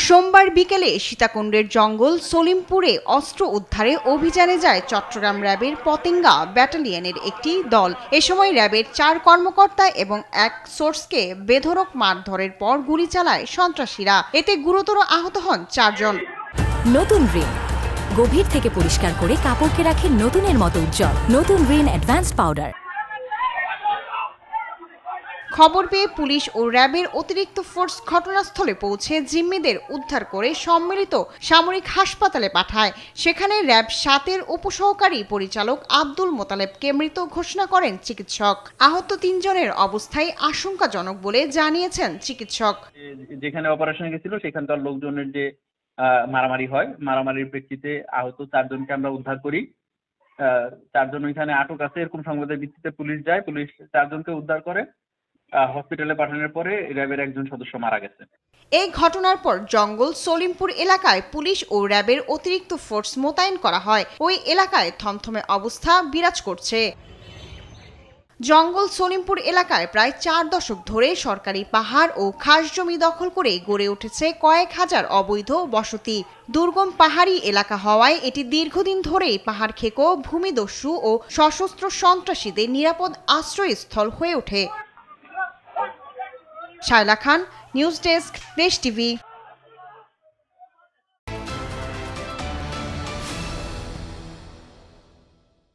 সোমবার বিকেলে সীতাকুণ্ডের জঙ্গল সলিমপুরে অস্ত্র উদ্ধারে অভিযানে যায় চট্টগ্রাম র্যাবের পতেঙ্গা ব্যাটালিয়নের একটি দল। এ সময় র্যাবের 4 কর্মকর্তা এবং এক সোর্সকে বেধড়ক মারধরের পর গুলি চালায় সন্ত্রাসীরা। এতে গুরুতর আহত হন 4 জন। নতুন রিন গভীর থেকে পরিষ্কার করে কাপড়কে রাখে নতুনের মতো উজ্জ্বল। নতুন রিন অ্যাডভান্সড পাউডার। খবর পেয়ে পুলিশ ও র্যাবের অতিরিক্ত ফোর্স ঘটনাস্থলে পৌঁছে জিম্মিদের উদ্ধার করে সম্মিলিত সামরিক হাসপাতালে পাঠায়। সেখানে র্যাব 7-এর উপসহকারী পরিচালক আব্দুল মোতালেবকে মৃত ঘোষণা করেন চিকিৎসক। আহত 3 জনের অবস্থায় আশঙ্কাজনক বলে জানিয়েছেন চিকিৎসক। যেখানে অপারেশন গেছিল সেখানকার লোকজনের যে মারামারি হয়, মারামারির প্রেক্ষিতে আহত 4 জনকে আমরা উদ্ধার করি। 4 জন ওইখানে আটক আছে এরকম সংবাদের ভিত্তিতে পুলিশ যায়। পুলিশ 4 জনকে উদ্ধার করে হসপিটালে পাঠানোর পরে র্যাবের একজন সদস্য মারা গেছে। এই ঘটনার পর জঙ্গল সলিমপুর এলাকায় পুলিশ ও র্যাবের অতিরিক্ত ফোর্স মোতায়েন করা হয়। ওই এলাকায় থমথমে অবস্থা বিরাজ করছে। জঙ্গল সলিমপুর এলাকায় প্রায় 4 দশক ধরে সরকারি পাহাড় ও খাস জমি দখল করে গড়ে উঠেছে কয়েক হাজার অবৈধ বসতি। দুর্গম পাহাড়ি এলাকা হওয়ায় এটি দীর্ঘদিন ধরেই পাহাড় খেকো, ভূমিদস্যু ও সশস্ত্র সন্ত্রাসীদের নিরাপদ আশ্রয়স্থল হয়ে ওঠে। শায়লা খান, নিউজ ডেস্ক, দেশ টিভি।